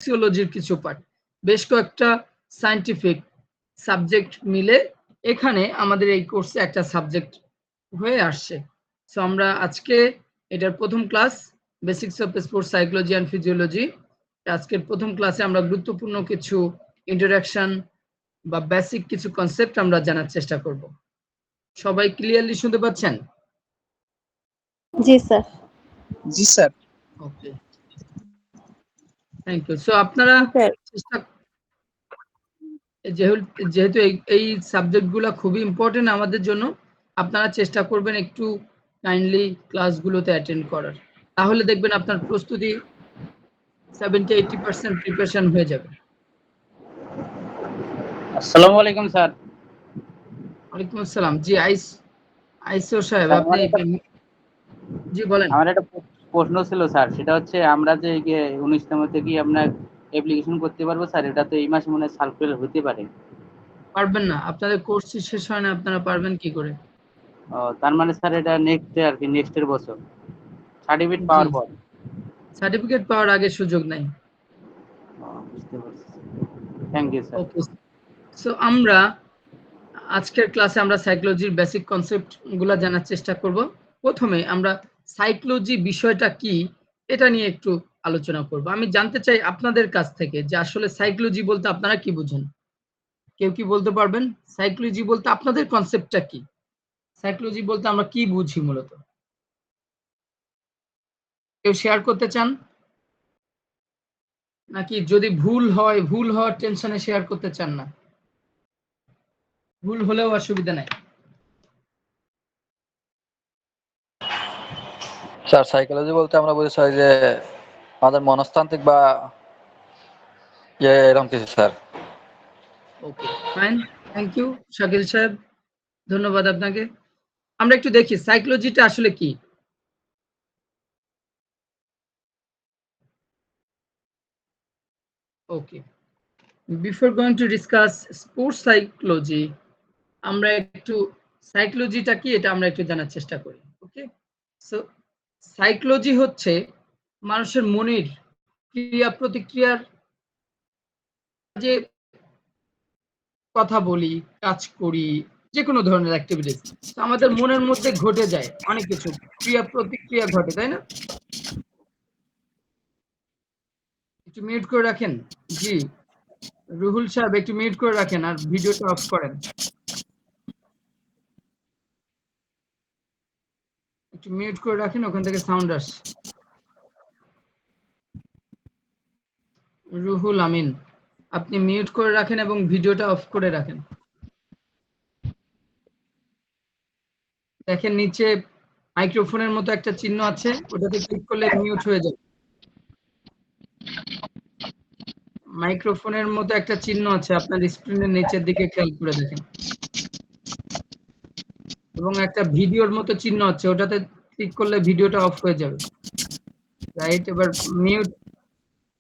সোসিওলজির কিছু পার্ট, বেশ কয়েকটা সায়েন্টিফিক সাবজেক্ট মিলে এখানে আমাদের এই কোর্সে একটা সাবজেক্ট হয়ে আসছে। সো আমরা আজকে এটার প্রথম class, basics of sports psychology and physiology. আজকের প্রথম ক্লাসে আমরা গুরুত্বপূর্ণ কিছু ইন্ট্রোডাকশন বা বেসিক কিছু কনসেপ্ট আমরা জানার চেষ্টা করব। সবাই ক্লিয়ারলি শুনতে পাচ্ছেন? জি স্যার। জি sir. Okay, thank you. So আপনারা চেষ্টা, যেহেতু এই সাবজেক্টগুলো খুবই ইম্পর্টেন্ট আমাদের জন্য, আপনারা চেষ্টা করবেন একটু কাইন্ডলি ক্লাসগুলোতে অ্যাটেন্ড করার, তাহলে দেখবেন আপনার প্রস্তুতি 70-80% প্রিপারেশন হয়ে যাবে। আসসালামু আলাইকুম স্যার। ওয়ালাইকুম আসসালাম। জি আইসো সাহেব, আপনি জি বলেন। আমার একটা প্রশ্ন ছিল স্যার, সেটা হচ্ছে আমরা যে 19তম থেকে আমরা অ্যাপ্লিকেশন করতে পারবো স্যার, এটা তো এই মাসে মনে হয় সার্কুলার হতে পারে। পারবেন না, আপনাদের কোর্স শেষ হয় না, আপনারা পারবেন কি করে? তার মানে স্যার এটা নেক্সট আর কি, নেক্সটের বছর সার্টিফিকেট পাওয়ার পর। সার্টিফিকেট পাওয়ার আগে সুযোগ নাই। বুঝতে পারছি, thank you sir. Okay, so আমরা আজকের ক্লাসে আমরা সাইকোলজির বেসিক কনসেপ্ট গুলো জানার চেষ্টা করব। প্রথমে আমরা সাইকোলজি বিষয়টা কি এটা নিয়ে একটু আলোচনা করব। আমি জানতে চাই আপনাদের কাছ থেকে যে আসলে সাইকোলজি বলতে আপনারা কি বুঝেন। কেউ কি বলতে পারবেন সাইকোলজি বলতে আপনাদের কনসেপ্টটা কি? সাইকোলজি বলতে আমরা কি বুঝি মূলত? কেউ শেয়ার করতে চান? নাকি যদি ভুল হয়, ভুল হওয়ার টেনশনে শেয়ার করতে চান না? ভুল হলেও অসুবিধা নাই। স্যার সাইকোলজি বলতে আমরা বুঝি স্যার যে আমাদের মনস্তান্ত্রিক বা এরকম কিছু sir. Okay fine, thank you Shakil সাহেব, ধন্যবাদ আপনাকে। আমরা একটু দেখি সাইকোলজিটা আসলে কি। Okay, before going to discuss sports psychology, আমরা একটু সাইকোলজিটা কি এটা আমরা একটু জানার চেষ্টা করি। ওকে, সো সাইকোলজি হচ্ছে মানুষের মনের ক্রিয়া প্রতিক্রিয়ার, যে কথা বলি, কাজ করি, যে কোনো ধরনের অ্যাক্টিভিটিস আমাদের মনের মধ্যে ঘটে যায়, অনেক কিছু ক্রিয়া প্রতিক্রিয়া ঘটে, তাই না? একটু মিউট করে রাখেন। জি রুহুল সাহেব, একটু মিউট করে রাখেন আর ভিডিওটা অফ করেন। একটু মিউট করে রাখেন, ওখান থেকে সাউন্ড আসছে। রুহুল আমিন, আপনি মিউট করে রাখেন এবং ভিডিওটা অফ করে রাখেন। দেখেন নিচে মাইক্রোফোনের মতো একটা চিহ্ন আছে, ওটাতে ক্লিক করলে মিউট হয়ে যাবে। মাইক্রোফোনের মতো একটা চিহ্ন আছে আপনার স্ক্রিনের নিচের দিকে, খেয়াল করে দেখেন। এবং একটা ভিডিওর মতো চিহ্ন আছে, ওটাতে ক্লিক করলে ভিডিওটা অফ হয়ে যাবে। রাইট, এবার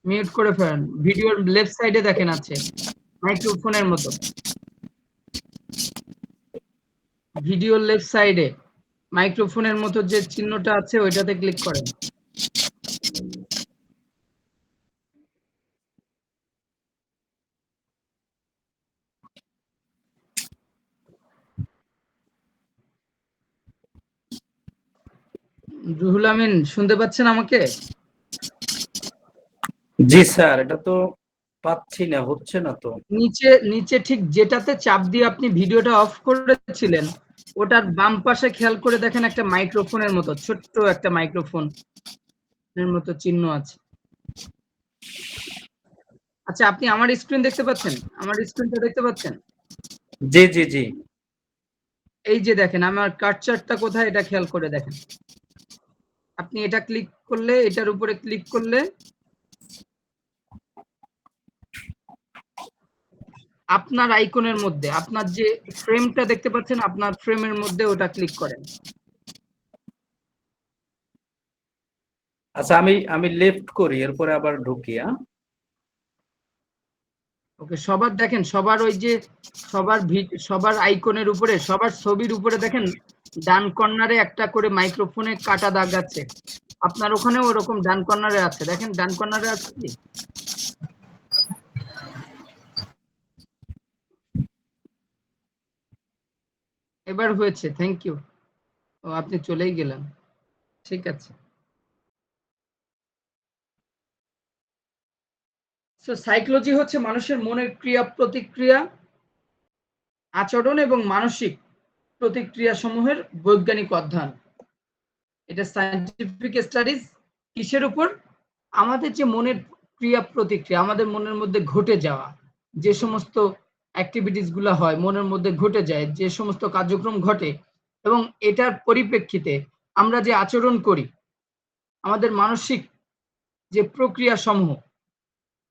মিউট করে ফেলেন। ভিডিওর লেফট সাইডে দেখেন আছে মাইক্রোফোনের মতো, ভিডিওর লেফট সাইডে মাইক্রোফোনের মতো যে চিহ্নটা আছে ওইটাতে ক্লিক করেন। রুহুল আমিন শুনতে পাচ্ছেন আমাকে? জি স্যার, এটা তো পাচ্ছি না, হচ্ছে না তো। নিচে ঠিক যেটাতে চাপ দিয়ে আপনি ভিডিওটা অফ করেছিলেন ওটার বাম পাশে খেয়াল করে দেখেন একটা মাইক্রোফোনের মতো, ছোট্ট একটা মাইক্রোফোন এর মতো চিহ্ন আছে। আচ্ছা, আপনি আমার স্ক্রিন দেখতে পাচ্ছেন? আমার স্ক্রিনটা দেখতে পাচ্ছেন? জি জি জি। এই যে দেখেন আমার কার্সারটা কোথায়, এটা খেয়াল করে দেখেন। আপনি এটা ক্লিক করলে, এটার উপরে ক্লিক করলে আপনার আইকনের মধ্যে আপনার যে ফ্রেমটা দেখতে পাচ্ছেন, আপনার ফ্রেমের মধ্যে ওটা ক্লিক করেন। আচ্ছা, আমি লেফট করি, এরপরে আবার ঢুকি। ওকে, সবার দেখেন, সবার ওই যে সবার আইকনের উপরে, সবার ছবির উপরে দেখেন ডান কর্নারে একটা করে মাইক্রোফোনে কাটা দাগ আছে। আপনার ওখানেও ওরকম ডান কর্নারে আছে, দেখেন ডান কর্নারে আছে কি? এবার হয়েছে, থ্যাংক ইউ। ও আপনি চলেই গেলেন, ঠিক আছে। সো সাইকোলজি হচ্ছে মানুষের মনের ক্রিয়া প্রতিক্রিয়া, আচরণ এবং মানসিক প্রতিক্রিয়া সমূহের বৈজ্ঞানিক অধ্যয়ন। এটা সায়েন্টিফিক স্টাডিজ কিসের উপর? আমাদের যে মনের ক্রিয়া প্রতিক্রিয়া, আমাদের মনের মধ্যে ঘটে যাওয়া যে সমস্ত অ্যাক্টিভিটিস গুলো হয়, মনের মধ্যে ঘটে যায় যে সমস্ত কার্যক্রম ঘটে, এবং এটার পরিপ্রেক্ষিতে আমরা যে আচরণ করি, আমাদের মানসিক যে প্রক্রিয়া সমূহ,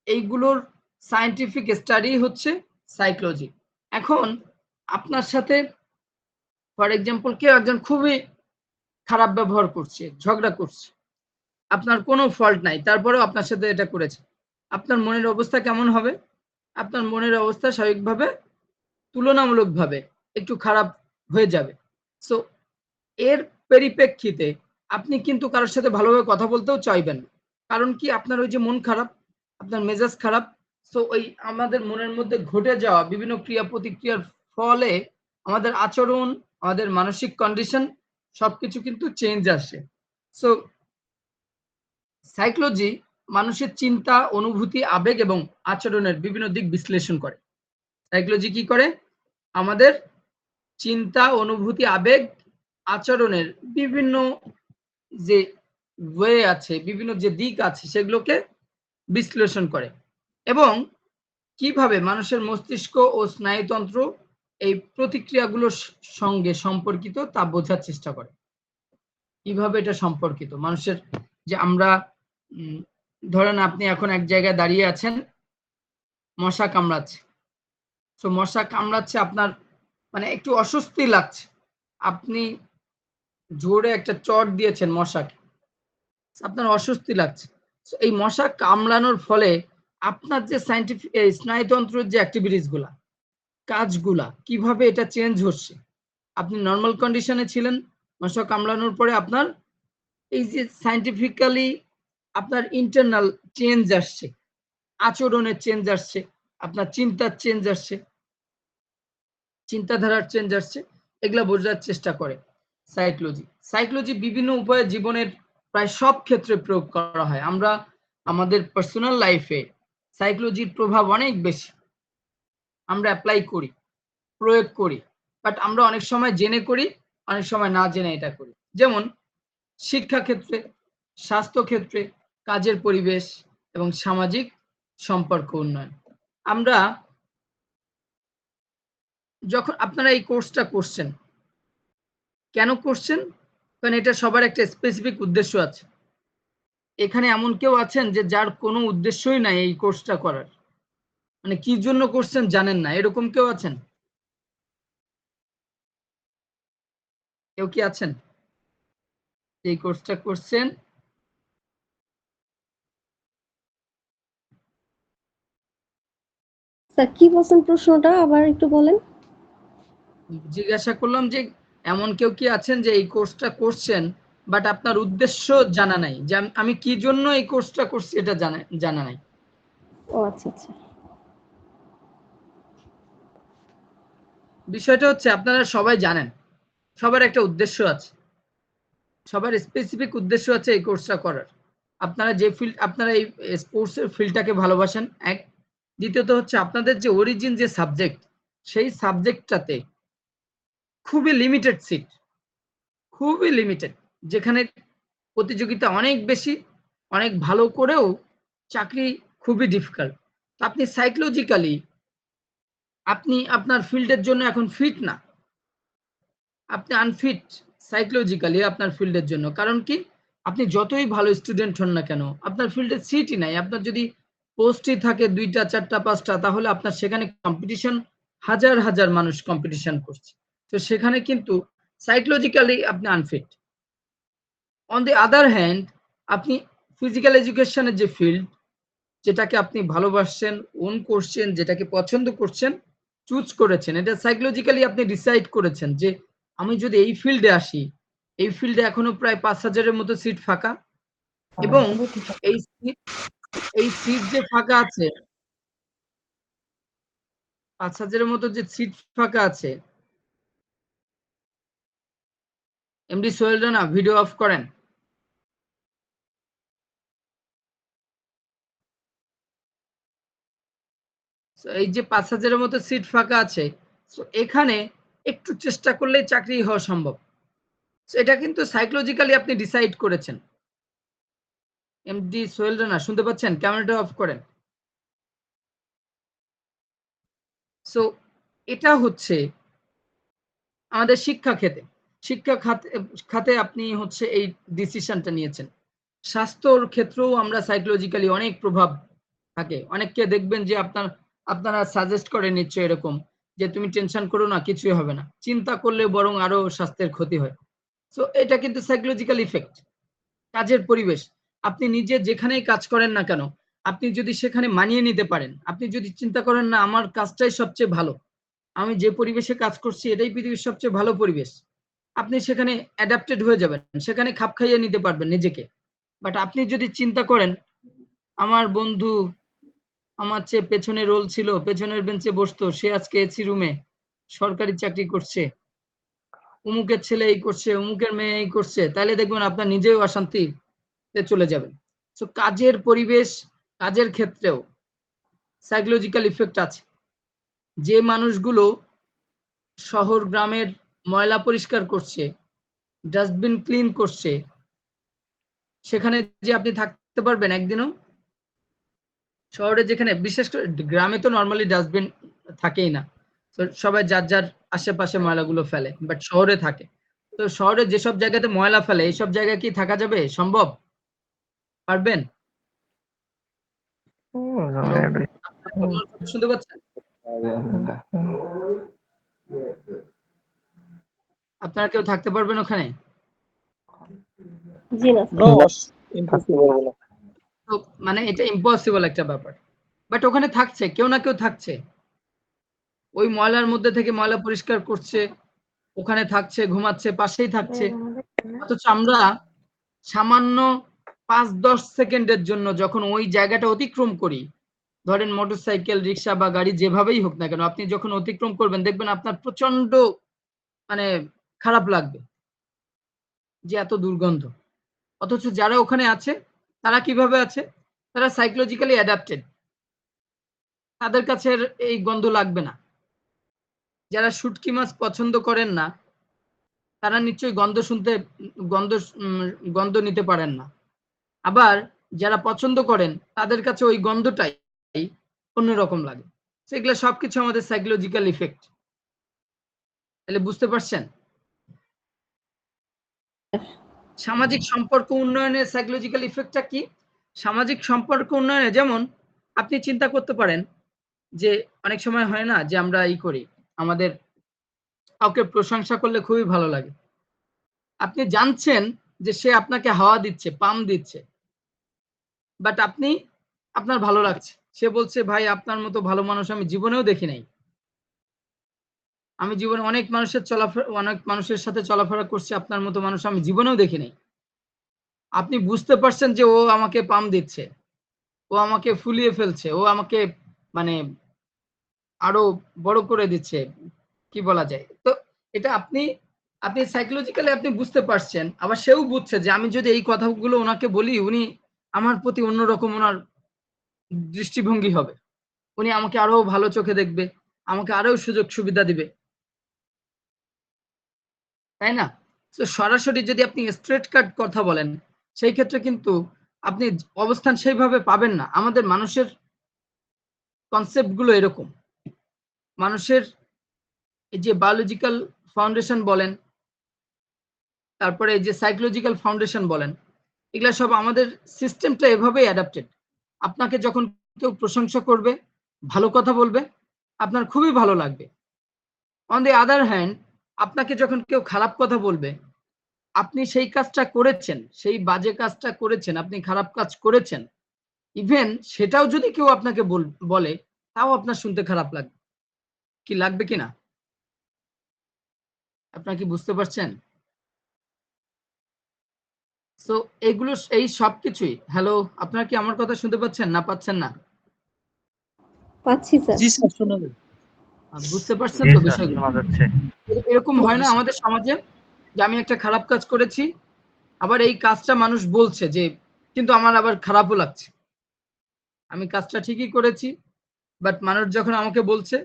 এইগুলোর সায়েন্টিফিক স্টাডি হচ্ছে সাইকোলজি। এখন আপনার সাথে ফর এক্সাম্পল কেউ একজন খুবই খারাপ ব্যবহার করছে, ঝগড়া করছে, আপনার কোনো ফল্ট নাই, তারপরেও আপনার সাথে এটা করেছে, আপনার মনের অবস্থা কেমন হবে? আপনার মনের অবস্থা স্বাভাবিকভাবে তুলনামূলকভাবে একটু খারাপ হয়ে যাবে। সো এর পরিপ্রেক্ষিতে আপনি কিন্তু কারোর সাথে ভালোভাবে কথা বলতেও চাইবেন না। কারণ কি? আপনার ওই যে মন খারাপ, আপনার মেজাজ খারাপ। সো ওই আমাদের মনের মধ্যে ঘটে যাওয়া বিভিন্ন ক্রিয়া প্রতিক্রিয়ার ফলে আমাদের আচরণ, আমাদের মানসিক কন্ডিশন সবকিছু কিন্তু চেঞ্জ আসে। সো সাইকোলজি মানুষের চিন্তা, অনুভূতি, আবেগ এবং আচরণের বিভিন্ন দিক বিশ্লেষণ করে। সাইকোলজি কি করে? আমাদের চিন্তা, অনুভূতি, আবেগ, আচরণের বিভিন্ন যে ওয়ে আছে, বিভিন্ন যে দিক আছে, সেগুলোকে বিশ্লেষণ করে এবং কিভাবে মানুষের মস্তিষ্ক ও স্নায়ুতন্ত্র এই প্রতিক্রিয়াগুলোর সঙ্গে সম্পর্কিত তা বোঝার চেষ্টা করে। কিভাবে এটা সম্পর্কিত মানুষের, যে আমরা ধরেন আপনি এখন এক জায়গায় দাঁড়িয়ে আছেন, মশা কামড়াচ্ছে, তো মশা কামড়াচ্ছে, আপনার মানে একটু অস্বস্তি লাগছে, আপনি জোরে একটা চট দিয়েছেন মশাকে, আপনার অস্বস্তি লাগছে। এই মশা কামড়ানোর ফলে আপনার যে সায়েন্টিফিক স্নায়ুতন্ত্রের যে অ্যাক্টিভিটিস গুলা, কাজগুলা কিভাবে এটা চেঞ্জ হচ্ছে। আপনি নর্মাল কন্ডিশনে ছিলেন, মশা কামড়ানোর পরে আপনার এই যে সায়েন্টিফিক্যালি আপনার ইন্টারনাল চেঞ্জ আসছে, আচরণের চেঞ্জ আসছে, আপনার চিন্তার চেঞ্জ আসছে, চিন্তাধারার চেঞ্জ আসছে, এগুলা বোঝার চেষ্টা করে সাইকোলজি। সাইকোলজি বিভিন্ন উপায়ে জীবনের প্রায় সব ক্ষেত্রে প্রয়োগ করা হয়। আমরা আমাদের পার্সোনাল লাইফে সাইকোলজির প্রভাব অনেক বেশি, আমরা অ্যাপ্লাই করি, প্রয়োগ করি, বাট আমরা অনেক সময় জেনে করি, অনেক সময় না জেনে এটা করি। যেমন শিক্ষা ক্ষেত্রে, স্বাস্থ্য ক্ষেত্রে, কাজের পরিবেশ এবং সামাজিক সম্পর্ক উন্নয়ন। আমরা যখন আপনারা এই কোর্সটা করছেন, কেন করছেন? কারণ এটা সবার একটা স্পেসিফিক উদ্দেশ্য আছে। এখানে এমন কেউ আছেন যে যার কোনো উদ্দেশ্যই নাই এই কোর্সটা করার, মানে কি জন্য করছেন জানেন না, এরকম কেউ আছেন? কেউ কি আছেন এই কোর্সটা করছেন? স্যার কি বলছেন, প্রশ্নটা আবার একটু বলেন। জিজ্ঞাসা করলাম যে এমন কেউ কি আছেন যে এই কোর্সটা করছেন বাট আপনার উদ্দেশ্য জানা নাই, যে আমি কি জন্য এই কোর্সটা করছি এটা জানা নাই। ও আচ্ছা আচ্ছা। বিষয়টা হচ্ছে আপনারা সবাই জানেন, সবার একটা উদ্দেশ্য আছে, সবার স্পেসিফিক উদ্দেশ্য আছে এই কোর্সটা করার। আপনারা যে ফিল্ড, আপনারা এই স্পোর্টসের ফিল্ডটাকে ভালোবাসেন এক, দ্বিতীয়ত হচ্ছে আপনাদের যে অরিজিন যে সাবজেক্ট, সেই সাবজেক্টটাতে খুবই লিমিটেড সিট, খুবই লিমিটেড, যেখানে প্রতিযোগিতা অনেক বেশি, অনেক ভালো করেও চাকরি খুবই ডিফিকাল্ট। আপনি সাইকোলজিক্যালি আপনি আপনার ফিল্ডের জন্য এখন ফিট না, আপনি আনফিট সাইকোলজিক্যালি আপনার ফিল্ডের জন্য। কারণ কি? আপনি যতই ভালো স্টুডেন্ট হন না কেন, আপনার ফিল্ডে সিটই নাই। আপনার যদি পোস্টই থাকে 2টা 4টা 5টা, তাহলে আপনার সেখানে কম্পিটিশন, হাজার হাজার মানুষ কম্পিটিশন করছে, তো সেখানে কিন্তু সাইকোলজিক্যালি আপনি unfit. On the other hand, আপনি ফিজিক্যাল এডুকেশনের যে ফিল্ড, যেটাকে আপনি ভালোবাসছেন, ওন করছেন, যেটাকে পছন্দ করছেন, চুজ করেছেন, এটা সাইকোলজিক্যালি আপনি ডিসাইড করেছেন যে আমি যদি এই ফিল্ডে আসি, এই ফিল্ডে এখনো প্রায় 5,000-এর মতো সিট ফাঁকা, এবং এই সিট যে ফাঁকা আছে, 5,000-এর মতো যে সিট ফাঁকা আছে, MD Sohel Rana video of করেন। এই যে 5,000-এর মতো সিট ফাঁকা আছে, এখানে একটু চেষ্টা করলেই চাকরি হওয়া সম্ভব। এটা কিন্তু সাইকোলজিক্যালি আপনি ডিসাইড করেছেন। এমডি সোহেল রানা শুনতে পাচ্ছেন? ক্যামেরাটা অফ করেন। সো এটা হচ্ছে আমাদের শিক্ষা খাতে আপনি হচ্ছে এই ডিসিশনটা নিয়েছেন। স্বাস্থ্যর ক্ষেত্রেও আমরা সাইকোলজিক্যালি অনেক প্রভাব থাকে। অনেককে দেখবেন যে আপনারা সাজেস্ট করেন নিশ্চয়ই এরকম যে তুমি টেনশন করো না, কিছুই হবে না। চিন্তা করলে বরং আরো স্বাস্থ্যের ক্ষতি হয়। সো এটা কিন্তু সাইকোলজিক্যাল ইফেক্ট। কাজের পরিবেশ, আপনি নিজে যেখানেই কাজ করেন না কেন, আপনি যদি সেখানে মানিয়ে নিতে পারেন, আপনি যদি চিন্তা করেন না আমার কাজটাই সবচেয়ে ভালো, আমি যে পরিবেশে কাজ করছি এটাই পৃথিবীর সবচেয়ে ভালো পরিবেশ, আপনি সেখানে অ্যাডাপ্টেড হয়ে যাবেন, সেখানে খাপ খাইয়ে নিতে পারবেন নিজেকে। বাট আপনি যদি চিন্তা করেন আমার বন্ধু আমার চেয়ে পেছনে রোল ছিল, পেছনের বেঞ্চে বসতো, সে আজকে এসি রুমে সরকারি চাকরি করছে, অমুকের ছেলে এই করছে, অমুকের মেয়ে এই করছে, তাহলে দেখবেন আপনার নিজেও অশান্তিতে চলে যাবেন। সো কাজের পরিবেশ, কাজের ক্ষেত্রেও সাইকোলজিক্যাল ইফেক্ট আছে। যে মানুষগুলো শহর গ্রামের ময়লা পরিষ্কার করছে, ডাস্টবিন ক্লিন করছে, সেখানে যে আপনি থাকতে পারবেন একদিনও? শহরে যেখানে, বিশেষ করে গ্রামে তো নর্মালি ডাস্টবিন থাকেই না, তো সবাই যার যার আশেপাশে ময়লাগুলো ফেলে, বাট শহরে থাকে। তো শহরে যেসব জায়গাতে ময়লা ফেলে এইসব জায়গায় কি থাকা যাবে? সম্ভব? পারবেন? শুনতে পাচ্ছেন? আপনারা কেউ থাকতে পারবেন ওখানে? জি না। তো মানে এটা ইম্পসিবল একটা ব্যাপার। বাট ওখানে থাকছে, কেউ না কেউ থাকছে, ওই ময়লার মধ্যে থেকে ময়লা পরিষ্কার করছে, ওখানে থাকছে, ঘুমাচ্ছে, পাশেই থাকছে। অথচ আমরা সামান্য 5-10 সেকেন্ডের জন্য যখন ওই জায়গাটা অতিক্রম করি, ধরেন মোটরসাইকেল, রিক্সা বা গাড়ি যেভাবেই হোক না কেন, আপনি যখন অতিক্রম করবেন দেখবেন আপনার প্রচন্ড মানে খারাপ লাগবে যে এত দুর্গন্ধ। অথচ যারা ওখানে আছে তারা কিভাবে আছে? তারা সাইকোলজিক্যালি অ্যাডাপ্টেড, তাদের কাছে এই গন্ধ লাগবে না। যারা শুটকি মাছ পছন্দ করেন না তারা নিশ্চয়ই গন্ধ নিতে পারেন না। আবার যারা পছন্দ করেন তাদের কাছে ওই গন্ধটাই অন্যরকম লাগে। সেগুলো সবকিছু আমাদের সাইকোলজিক্যাল ইফেক্ট। তাহলে বুঝতে পারছেন সামাজিক সম্পর্ক উন্নয়নের সাইকোলজিক্যাল ইফেক্টটা কি? সামাজিক সম্পর্ক উন্নয়নে যেমন আপনি চিন্তা করতে পারেন যে অনেক সময় হয় না যে আমরা করি, আমাদের কাউকে প্রশংসা করলে খুবই ভালো লাগে। আপনি জানছেন যে সে আপনাকে হাওয়া দিচ্ছে, পাম দিচ্ছে, বাট আপনার ভালো লাগছে। সে বলছে ভাই আপনার মতো ভালো মানুষ আমি জীবনেও দেখি নাই, আমি জীবনে অনেক মানুষের সাথে চলাফেরা করছি, আপনার মতো মানুষ আমি জীবনেও দেখি নাই। আপনি বুঝতে পারছেন যে ও আমাকে পাম দিচ্ছে, ও আমাকে ফুলিয়ে ফেলছে, ও আমাকে মানে আরো বড় করে দিচ্ছে, কি বলা যায়। তো এটা আপনি সাইকোলজিক্যালি আপনি বুঝতে পারছেন, আবার সেও বুঝছে যে আমি যদি এই কথাগুলো ওনাকে বলি উনি আমার প্রতি অন্যরকম ওনার দৃষ্টিভঙ্গি হবে, উনি আমাকে আরো ভালো চোখে দেখবে, আমাকে আরো সুযোগ সুবিধা দিবে, তাই না? তো সরাসরি যদি আপনি স্ট্রেট কাট কথা বলেন সেই ক্ষেত্রে কিন্তু আপনি অবস্থান সেইভাবে পাবেন না। আমাদের মানুষের কনসেপ্ট গুলো এরকম, মানুষের এই যে বায়োলজিক্যাল ফাউন্ডেশন বলেন, তারপরে এই যে সাইকোলজিক্যাল ফাউন্ডেশন বলেন, এগুলা সব আমাদের সিস্টেমটা এভাবেই অ্যাডাপ্টেড। আপনাকে যখন কেউ প্রশংসা করবে, ভালো কথা বলবে, আপনার খুবই ভালো লাগবে। অন দি আদার হ্যান্ড আপনাকে যখন কেউ খারাপ কথা বলবে, আপনি সেই কাজটা করেছেন, সেই বাজে কাজটা করেছেন, আপনি খারাপ কাজ করেছেন, ইভেন সেটাও যদি কেউ আপনাকে বলে তাও আপনার শুনতে খারাপ লাগবে। কি লাগবে কিনা আপনারা কি বুঝতে পারছেন? সো এগুলো এই সবকিছুই, হ্যালো আপনারা কি আমার কথা শুনতে পাচ্ছেন না পাচ্ছেন না? পাচ্ছি স্যার। জি স্যার, শোনা যায়। বুঝতে পারছেন জি তো স্যার, বিষয়গুলো? শোনা যাচ্ছে। এরকম হয় না আমাদের সমাজে যে আমি একটা খারাপ কাজ করেছি, আবার এই কাজটা মানুষ বলছে যে কিন্তু আমার আবার খারাপও লাগছে, আমি কাজটা ঠিকই করেছি বাট মানুষ যখন আমাকে বলছে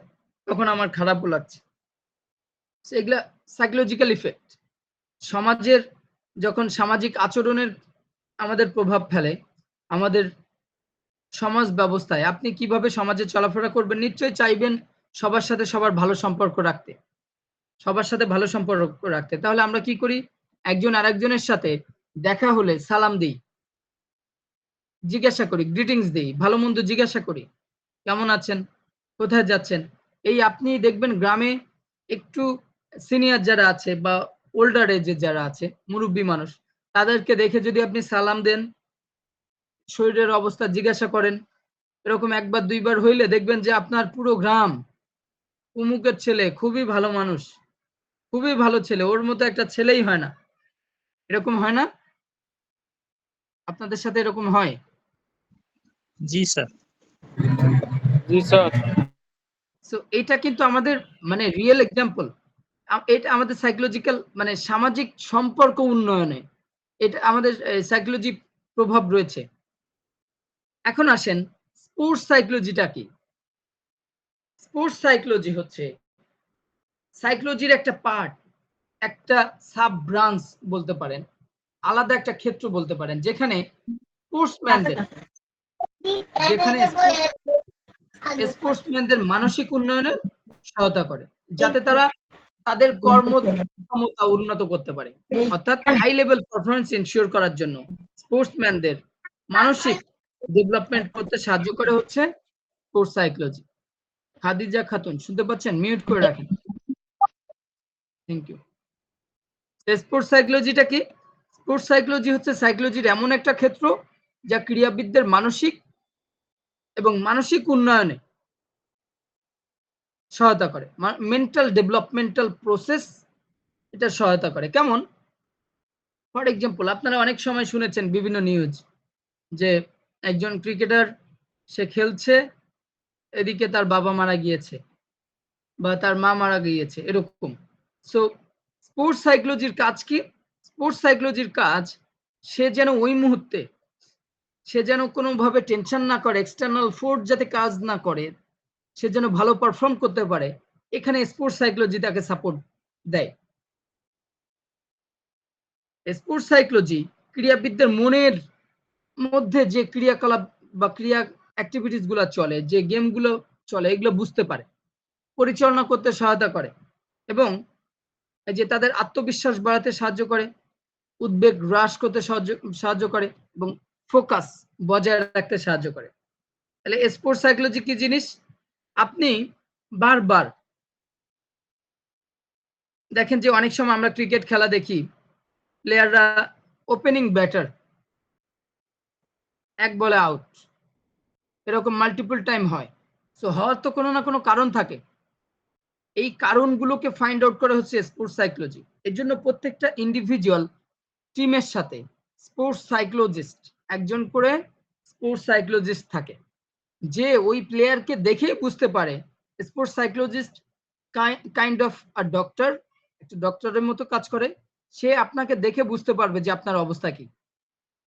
তখন আমার খারাপও লাগছে। এগুলা সাইকোলজিক্যাল ইফেক্ট। সমাজের যখন সামাজিক আচরণের আমাদের প্রভাব ফেলে আমাদের সমাজ ব্যবস্থায়, আপনি কিভাবে সমাজে চলাফেরা করবেন, নিশ্চয়ই চাইবেন সবার সাথে সবার ভালো সম্পর্ক রাখতে, সবার সাথে ভালো সম্পর্ক রাখতে। তাহলে আমরা কি করি, একজন আরেকজনের সাথে দেখা হলে সালাম দিই, জিজ্ঞাসা করি, গ্রিটিংস দিই, ভালো মন্দ জিজ্ঞাসা করি, কেমন আছেন, কোথায় যাচ্ছেন। এই আপনি দেখবেন গ্রামে একটু সিনিয়র যারা আছে বা ওল্ডার এজের যারা আছে, মুরব্বী মানুষ, তাদেরকে দেখে যদি আপনি সালাম দেন, শরীরের অবস্থা জিজ্ঞাসা করেন, এরকম একবার দুইবার হইলে দেখবেন যে আপনার পুরো গ্রাম অমুকের ছেলে খুবই ভালো মানুষ, খুবই ভালো ছেলে, ওর মতো একটা ছেলেই হয় না। এরকম হয় না? আপনাদের সাথে এরকম হয়? জি স্যার। জি স্যার। সো এটা কিন্তু আমাদের মানে রিয়েল এক্সাম্পল। এটা আমাদের সাইকোলজিক্যাল মানে সামাজিক সম্পর্ক উন্নয়নে এটা আমাদের সাইকোলজি প্রভাব রয়েছে। এখন আসেন স্পোর্টস সাইকোলজিটা কি? স্পোর্টস সাইকোলজি হচ্ছে সাইকোলজির একটা পার্ট, একটা সাব ব্রাঞ্চ বলতে পারেন, আলাদা একটা ক্ষেত্র বলতে পারেন, যেখানে স্পোর্টসম্যানদের মানসিক উন্নয়নে সহায়তা করে, যাতে তারা তাদের কর্মক্ষমতা উন্নত করতে পারে। অর্থাৎ হাই লেভেল পারফরম্যান্স এনশিওর করার জন্য স্পোর্টসম্যানদের মানসিক ডেভেলপমেন্ট করতে সাহায্য করে হচ্ছে স্পোর্টস সাইকোলজি। খাদিজা খাতুন শুনতে পাচ্ছেন? মিউট করে রাখেন। Thank you. স্পোর্টস সাইকোলজিটা কি? স্পোর্টস সাইকোলজি হচ্ছে সাইকোলজির এমন একটা ক্ষেত্র যা ক্রীড়াবিদদের মানসিক এবং মানসিক উন্নয়নে সহায়তা করে, মেন্টাল ডেভেলপমেন্টাল প্রসেস এটা সহায়তা করে। কেমন? ফর এক্সাম্পল, আপনারা অনেক সময় শুনেছেন বিভিন্ন নিউজ যে একজন ক্রিকেটার সে খেলছে, এদিকে তার বাবা মারা গিয়েছে বা তার মা মারা গিয়েছে, এরকম। সো স্পোর্টস সাইকোলজির কাজ কি? স্পোর্টস সাইকোলজির কাজ সে যেন ওই মুহূর্তে সে যেন কোনোভাবে টেনশন না করে, এক্সটার্নাল ফোর্স যাতে কাজ না করে, সে যেন ভালো পারফর্ম করতে পারে, এখানে স্পোর্টস সাইকোলজি তাকে সাপোর্ট দেয়। স্পোর্টস সাইকোলজি ক্রীড়াবিদদের মনের মধ্যে যে ক্রিয়াকলাপ বা ক্রিয়া অ্যাক্টিভিটিস গুলো চলে, যে গেমগুলো চলে, এগুলো বুঝতে পারে, পরিচালনা করতে সহায়তা করে এবং এই যে তাদের আত্মবিশ্বাস বাড়াতে সাহায্য করে, উদ্বেগ হ্রাস করতে সাহায্য করে এবং ফোকাস বজায় রাখতে সাহায্য করে। তাহলে স্পোর্টস সাইকোলজি কি জিনিস? আপনি বারবার দেখেন যে অনেক সময় আমরা ক্রিকেট খেলা দেখি, প্লেয়াররা ওপেনিং ব্যাটার, এক বলে আউট, এরকম মাল্টিপল টাইম হয়। সো হওয়ার তো কোনো না কোনো কারণ থাকে। এই কারণগুলোকে ফাইন্ড আউট করা হচ্ছে স্পোর্টস সাইকোলজি। এর জন্য প্রত্যেকটা ইন্ডিভিজুয়াল টিমের সাথে স্পোর্টস সাইকোলজিস্ট, একজন করে স্পোর্টস সাইকোলজিস্ট থাকে, যে ওই প্লেয়ারকে দেখেই বুঝতে পারে। Sports psychologist kind of a doctor, একটা ডক্টরের মতো কাজ করে। সে আপনাকে দেখে বুঝতে পারবে যে আপনার অবস্থা কি,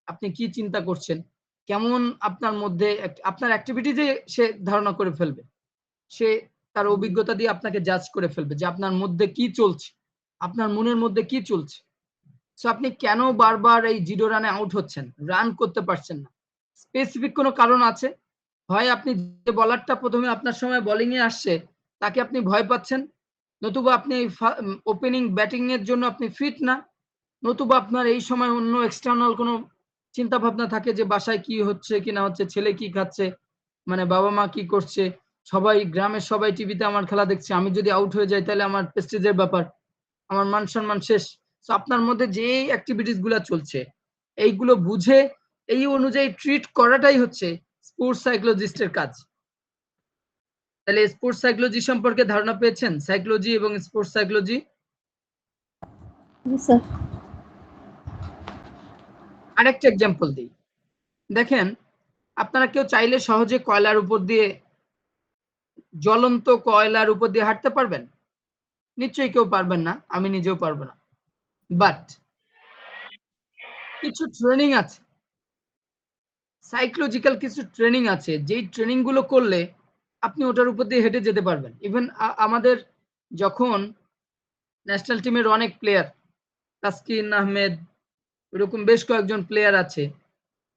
আপনি কি চিন্তা করছেন, কেমন আপনার মধ্যে আপনার অ্যাক্টিভিটিতে সে ধারণা করে ফেলবে, সে তার অভিজ্ঞতা দিয়ে আপনাকে জাজ করে ফেলবে যে আপনার মধ্যে কি চলছে, আপনার মনের মধ্যে কি চলছে। সো আপনি কেন বারবার এই 0 রানে আউট হচ্ছেন, রান করতে পারছেন না, স্পেসিফিক কোনো কারণ আছে। হয় আপনি যে বলারটা প্রথমে আপনার সময় বোলিং এ আসছে তাকে আপনি ভয় পাচ্ছেন, নতুবা আপনি ওপেনিং ব্যাটিং এর জন্য আপনি ফিট না, নতুবা আপনার এই সময় অন্য এক্সটার্নাল কোনো চিন্তা ভাবনা থাকে যে বাসায় কি হচ্ছে কি না হচ্ছে, ছেলে কি খাচ্ছে, মানে বাবা মা কি করছে, সবাই গ্রামের সবাই টিভিতে আমার খেলা দেখছে, আমি যদি আউট হয়ে যাই তাহলে আমার প্রেস্টিজের ব্যাপার, আমার মান সম্মান শেষ। তো আপনার মধ্যে যে অ্যাক্টিভিটিস গুলা চলছে এইগুলো বুঝে এই অনুযায়ী ট্রিট করাটাই হচ্ছে স্পোর্টস সাইকোলজিস্টের কাজ। তাহলে স্পোর্টস সাইকোলজি সম্পর্কে ধারণা পেয়েছেন, সাইকোলজি এবং স্পোর্টস সাইকোলজি। জি স্যার। আরেকটা এক্সাম্পল দিই, দেখেন আপনারা কেউ চাইলে সহজে কয়লার উপর দিয়ে, জ্বলন্ত কয়লার উপর দিয়ে হাঁটতে পারবেন? নিশ্চয়ই কেউ পারবেন না, আমি নিজেও পারবো না। বাট কিছু ট্রেনিং আছে, সাইকোলজিক্যাল কিছু ট্রেনিং আছে, যেই ট্রেনিং গুলো করলে আপনি ওটার উপর দিয়ে হেঁটে যেতে পারবেন। ইভেন আমাদের যখন ন্যাশনাল টিমের অনেক প্লেয়ার, তাসকিন আহমেদ, এরকম বেশ কয়েকজন প্লেয়ার আছে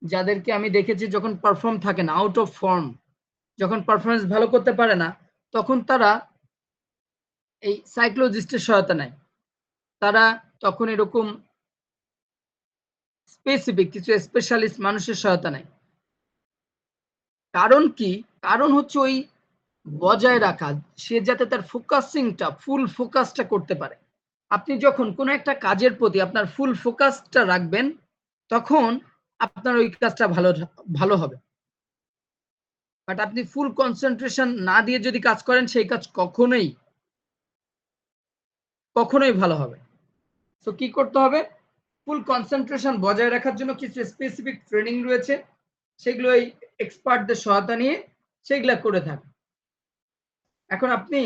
যাদেরকে আমি দেখেছি যখন পারফর্ম থাকে না, আউট অফ ফর্ম, যখন পারফরমেন্স ভালো করতে পারে না, তখন তারা এই সাইকোলজিস্টের সহায়তা নেয়। তারা তখন এরকম স্পেসিফিক কিছু স্পেশালিস্ট মানুষের সহায়তা নেয়। কারণ কি? কারণ হচ্ছে ওই বজায় রাখা, সে যাতে তার ফোকাসিংটা, ফুল ফোকাসটা করতে পারে। আপনি যখন কোনো একটা কাজের প্রতি আপনার ফুল ফোকাসটা রাখবেন, তখন আপনার ওই কাজটা ভালো হবে। বাট আপনি ফুল কনসেন্ট্রেশন না দিয়ে যদি কাজ করেন, সেই কাজ কখনোই ভালো হবে। তো কি করতে হবে? ফুল কনসেন্ট্রেশন বজায় রাখার জন্য কিছু স্পেসিফিক ট্রেনিং রয়েছে, সেগুলো এই এক্সপার্টদের সহায়তা নিয়ে সেগুলা করে থাকে। এখন আপনি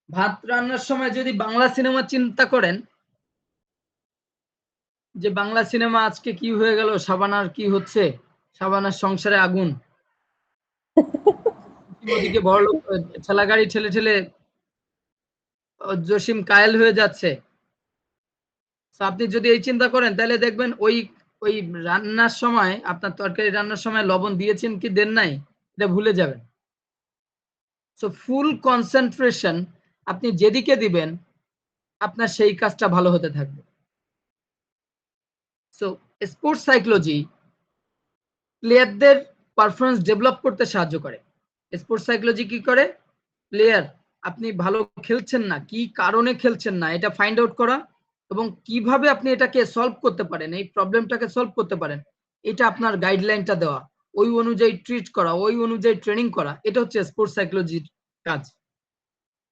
ভাত রান্নার সময় যদি বাংলা সিনেমা চিন্তা করেন, যে বাংলা সিনেমা আজকে কি হয়ে গেল, শাবানার কি হচ্ছে, শাবানার সংসারে আগুন, ওদিকে বড়লোক ঠেলা গাড়ি ঠেলে ঠেলে জসিম কায়েল হয়ে যাচ্ছে। আপনি যদি এই চিন্তা করেন, তাহলে দেখবেন ওই রান্নার সময়, আপনার তরকারি রান্নার সময় লবণ দিয়েছেন কি দেন নাই, এটা ভুলে যাবেন। সো ফুল কনসেন্ট্রেশন আপনি যেদিকে দিবেন, আপনার সেই কাজটা ভালো হতে থাকবে। সো স্পোর্টস সাইকোলজি প্লেয়ারদের পারফরমেন্স ডেভেলপ করতে সাহায্য করে। স্পোর্টস সাইকোলজি কি করে? প্লেয়ার, আপনি ভালো খেলছেন না, কি কারণে খেলছেন না, এটা ফাইন্ড আউট করা, এবং কিভাবে আপনি এটাকে সলভ করতে পারেন, এই প্রবলেমটাকে সলভ করতে পারেন, এটা আপনার গাইডলাইনটা দেওয়া, ওই অনুযায়ী ট্রিট করা, ওই অনুযায়ী ট্রেনিং করা, এটা হচ্ছে স্পোর্টস সাইকোলজির কাজ,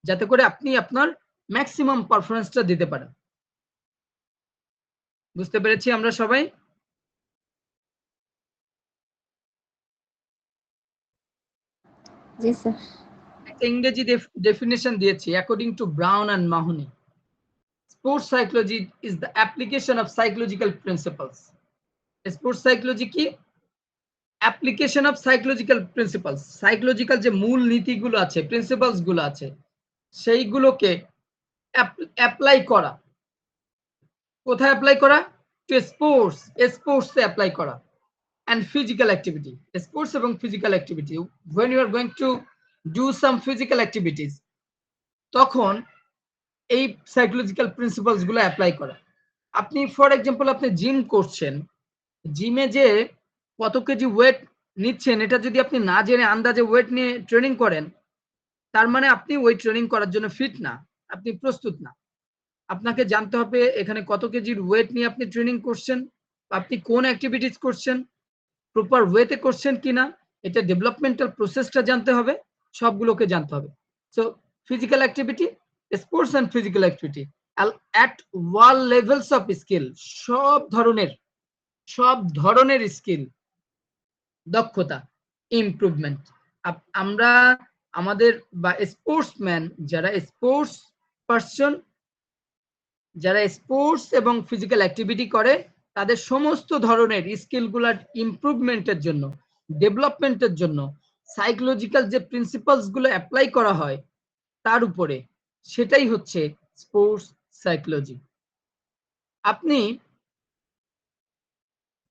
যাতে করে আপনি আপনার ম্যাক্সিমাম পারফরমেন্সটা দিতে পারেন। বুঝতে পেরেছি আমরা সবাই? জি স্যার। একটা ইংরেজি ডেফিনেশন দিয়েছি, according to Brown and Mahoney, sports psychology is the application of psychological principles. Sports psychology কি? Application of psychological principles, psychological যে মূল নীতিগুলো আছে, প্রিন্সিপালস গুলো আছে, সেইগুলোকে অ্যাপ্লাই করা। কোথায় অ্যাপ্লাই করা? টু স্পোর্টস, স্পোর্টসে অ্যাপ্লাই করা, and physical activity, sports এবং physical activity. When you are going to do some physical activities, তখন এই সাইকোলজিক্যাল প্রিন্সিপালস গুলো অ্যাপ্লাই করা। আপনি ফর এক্সাম্পল আপনি জিম করছেন, জিমে যে কত কেজি ওয়েট নিচ্ছেন, এটা যদি আপনি না জেনে আন্দাজে ওয়েট নিয়ে ট্রেনিং করেন, তার মানে আপনি ওই ট্রেনিং করার জন্য ফিট না, আপনি প্রস্তুত না। আপনাকে জানতে হবে এখানে কত কেজির ওয়েট নিয়ে আপনি ট্রেনিং করছেন, আপনি কোন অ্যাক্টিভিটিস করছেন, প্রপার ওয়েতে করছেন কিনা, এটা ডেভেলপমেন্টাল প্রসেসটা জানতে হবে, সবগুলোকে জানতে হবে। So physical activity, sports and physical activity at wall levels of skill, সব ধরনের স্কিল, দক্ষতা ইমপ্রুভমেন্ট। আমরা আমাদের বা স্পোর্টসম্যান, যারা স্পোর্টস পারসন, যারা স্পোর্টস এবং ফিজিক্যাল অ্যাক্টিভিটি করে, তাদের সমস্ত ধরনের স্কিলগুলার ইমপ্রুভমেন্টের জন্য, ডেভেলপমেন্টের জন্য সাইকোলজিক্যাল যে প্রিন্সিপালস গুলো অ্যাপ্লাই করা হয় তার উপরে, সেটাই হচ্ছে স্পোর্টস সাইকোলজি। আপনি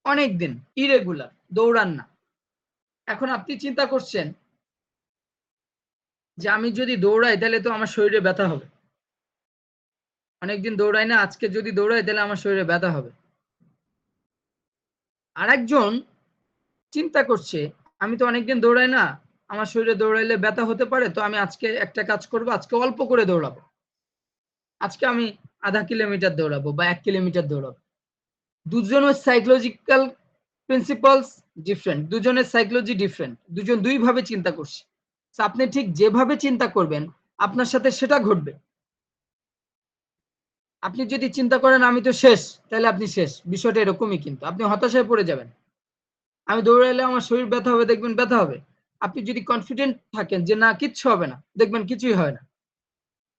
অনেকদিন ইরেগুলার দৌড়ান না, এখন আপনি চিন্তা করছেন যে আমি যদি দৌড়াই তাহলে তো আমার শরীরে ব্যথা হবে, অনেকদিন দৌড়াই না, আজকে যদি দৌড়াই তাহলে আমার শরীরে ব্যথা হবে। আরেকজন চিন্তা করছে আমি তো অনেকদিন দৌড়াই না, আমার শরীরে দৌড়াইলে ব্যথা হতে পারে, তো আমি আজকে একটা কাজ করব, আজকে অল্প করে দৌড়াবো, আজকে আমি আধা কিলোমিটার দৌড়াবো বা 1 কিলোমিটার দৌড়াবো। দুজনের সাইকোলজিক্যাল প্রিন্সিপালস ডিফারেন্ট, দুজনের সাইকোলজি ডিফারেন্ট, দুজন দুই ভাবে চিন্তা করছে। আপনি ঠিক যেভাবে চিন্তা করবেন আপনার সাথে সেটা ঘটবে। আপনি যদি চিন্তা করেন আমি তো শেষ, তাহলে আপনি শেষ, বিষয়টা এরকমই, কিন্তু আপনি হতাশায় পড়ে যাবেন। আমি দৌড়াইলে আমার শরীর ব্যথা হবে, দেখবেন ব্যথা হবে। আপনি যদি কনফিডেন্ট থাকেন যে না কিচ্ছু হবে না, দেখবেন কিছুই হয় না।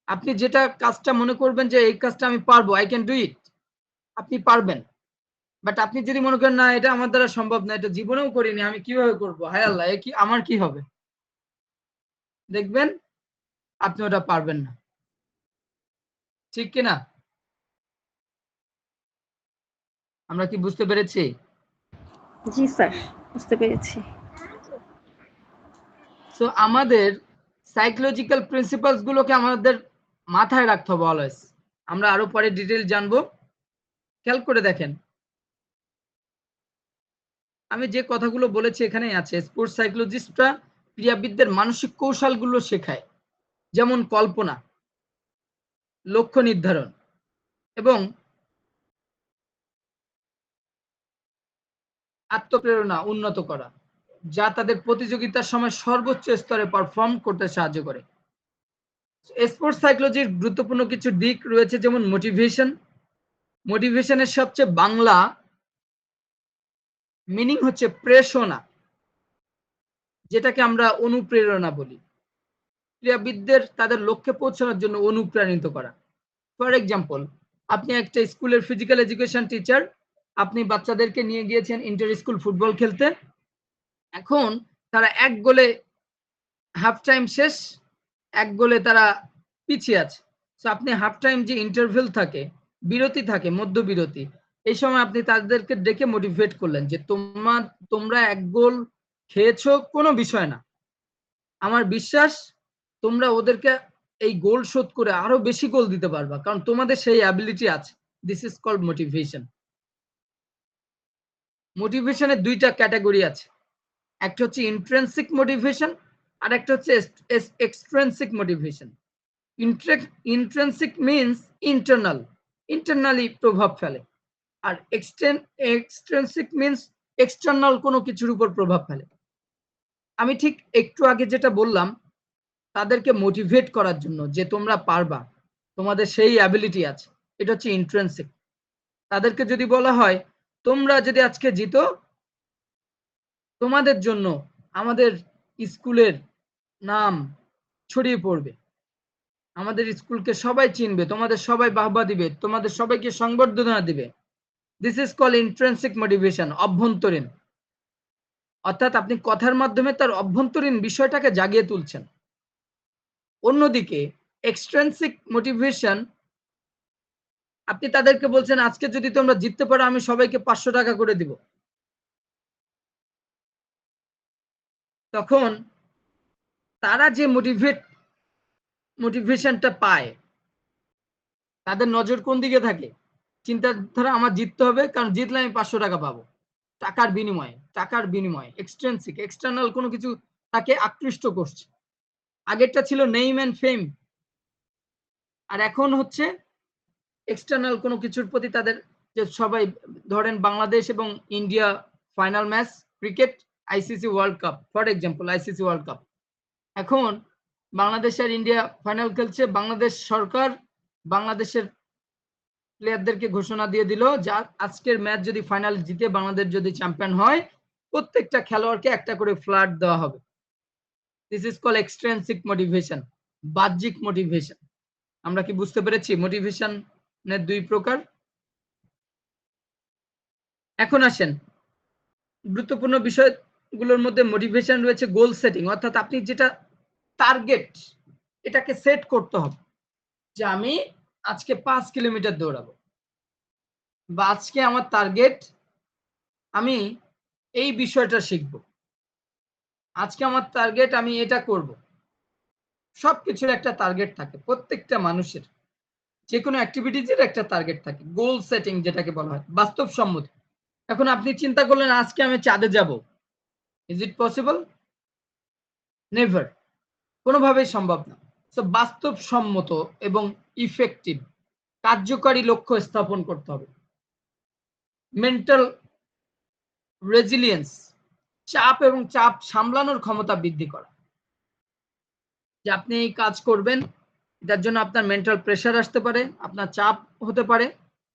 আপনি যেটা কাজটা মনে করবেন যে এই কাজটা আমি পারবো, আই ক্যান ডু ইট, আপনি পারবেন। বাট আপনি যদি মনে করেন না এটা আমার দ্বারা সম্ভব না, এটা জীবনেও করিনি, আমি কিভাবে করবো, হায় আল্লাহ এ কি আমার কি হবে, দেখবেন আপনি ওটা পারবেন না। ঠিক কিনা? আমরা কি বুঝতে পেরেছি? জি স্যার, বুঝতে পেরেছি। সো আমাদের সাইকোলজিক্যাল প্রিন্সিপালস গুলোকে আমাদের মাথায় রাখতে হবে অলওয়েজ। আমরা আরো পরে ডিটেইল জানবো। খেয়াল করে দেখেন, আমি যে কথাগুলো বলেছি এখানেই আছে। স্পোর্টস সাইকোলজিস্টরা ক্রীড়াবিদদের মানসিক কৌশলগুলো শেখায়, যেমন কল্পনা, লক্ষ্য নির্ধারণ এবং আত্মপ্রেরণা উন্নত করা, যা তাদের প্রতিযোগিতার সময় সর্বোচ্চ স্তরে পারফর্ম করতে সাহায্য করে। স্পোর্টস সাইকোলজির গুরুত্বপূর্ণ কিছু দিক রয়েছে, যেমন মোটিভেশন। মোটিভেশনের সবচেয়ে বাংলা মিনিং হচ্ছে প্রেরণা, যেটাকে আমরা অনুপ্রেরণা বলি। ক্রীড়াবিদদের তাদের লক্ষ্যে পৌঁছানোর জন্য অনুপ্রাণিত করা। ফর এক্সাম্পল, আপনি একটা স্কুলের ফিজিক্যাল এডুকেশন টিচার, আপনি বাচ্চাদেরকে নিয়ে গিয়েছেন ইন্টার স্কুল ফুটবল খেলতে। এখন তারা এক গোলে হাফ টাইম শেষ, এক গোলে তারা পিছিয়ে আছে। তো আপনি হাফ টাইম যে ইন্টারভেল থাকে, বিরতি থাকে, মধ্য বিরতি, এই সময় আপনি তাদেরকে ডেকে মোটিভেট করলেন যে তোমরা এক গোল খেয়েছো কোনো বিষয় না, আমার বিশ্বাস তোমরা ওদেরকে এই গোল শোধ করে আরো বেশি গোল দিতে পারবা, কারণ তোমাদের সেই অ্যাবিলিটি আছে। This is called motivation. মোটিভেশনের দুইটা ক্যাটাগরি আছে, একটা হচ্ছে ইন্ট্রিনসিক মোটিভেশন আর একটা হচ্ছে extrinsic motivation. Intrinsic means internal, internally প্রভাব ফেলে, আর এক্সট্রিনসিক মিন্স এক্সটার্নাল কোনো কিছুর উপর প্রভাব ফেলে। আমি ঠিক একটু আগে যেটা বললাম, তাদেরকে মোটিভেট করার জন্য যে তোমরা পারবা, তোমাদের সেই অ্যাবিলিটি আছে, এটা হচ্ছে ইন্ট্রিনসিক। তাদেরকে যদি বলা হয় তোমরা যদি আজকে জিতো, তোমাদের জন্য আমাদের স্কুলের নাম ছড়িয়ে পড়বে, আমাদের স্কুলকে সবাই চিনবে, তোমাদের সবাই বাহবা দিবে, তোমাদের সবাইকে সংবর্ধনা দিবে। This is call intrinsic motivation, অভ্যন্তরীণ। অর্থাৎ আপনি কথার মাধ্যমে তার অভ্যন্তরীণ বিষয়টাকে জাগিয়ে তুলছেন। অন্যদিকে এক্সট্রিনসিক মোটিভেশন, আপনি তাদেরকে বলছেন আজকে যদি তোমরা জিততে পারো আমি সবাইকে 500 টাকা করে দিব। তখন তারা যে মোটিভেশনটা পায়, তাদের নজর কোন দিকে থাকে? চিন্তাধারা আমার জিততে হবে, কারণ জিতলে আমি 500 টাকা পাবো, টাকার বিনিময়ে। টাকার বিনিময়ে এক্সট্রিনসিক, এক্সটার্নাল কোনো কিছু তাকে আকৃষ্ট করছে। আগেরটা ছিল নেম এন্ড ফেম, আর এখন হচ্ছে এক্সটার্নাল কোনো কিছুর প্রতি তাদের, যে সবাই ধরেন বাংলাদেশ এবং India final match cricket, ICC world cup, for example ICC world cup. এখন বাংলাদেশ আর ইন্ডিয়া ফাইনাল খেলছে, বাংলাদেশ সরকার বাংলাদেশের প্লেয়ারদেরকে ঘোষণা দিয়ে দিল যা আজকের ম্যাচ যদি ফাইনাল জিতে বাংলাদেশ যদি চ্যাম্পিয়ন হয়, প্রত্যেকটা খেলোয়াড়কে একটা করে ফ্ল্যাট দেওয়া হবে। This is call extrinsic motivation, বাহ্যিক মোটিভেশন। আমরা কি বুঝতে পেরেছি মোটিভেশনের দুই প্রকার? এখন আসেন, গুরুত্বপূর্ণ বিষয়গুলোর মধ্যে মোটিভেশন রয়েছে গোল সেটিং, অর্থাৎ আপনি যেটা টার্গেট, এটাকে সেট করতে হবে যে আমি আজকে 5 কিলোমিটার দৌড়াবো, বা আজকে আমার টার্গেট আমি এই বিষয়টা শিখব, আজকে আমার টার্গেট আমি এটা করব। সবকিছুর একটা টার্গেট থাকে, প্রত্যেকটা মানুষের যে কোনো অ্যাক্টিভিটিজের একটা টার্গেট থাকে। গোল সেটিং যেটাকে বলা হয় বাস্তবসম্মত। এখন আপনি চিন্তা করলেন আজকে আমি চাঁদে যাব, ইজ ইট পসিবল? নেভার, কোনোভাবেই সম্ভব না। সো বাস্তবসম্মত এবং ইফেক্টিভ কার্যকারী লক্ষ্য স্থাপন করতে হবে। মেন্টাল রেজিলিয়েন্স, চাপ এবং চাপ সামলানোর ক্ষমতা বৃদ্ধি করা, যে আপনি এই কাজ করবেন, এটার জন্য আপনার মেন্টাল প্রেশার আসতে পারে, আপনার চাপ হতে পারে,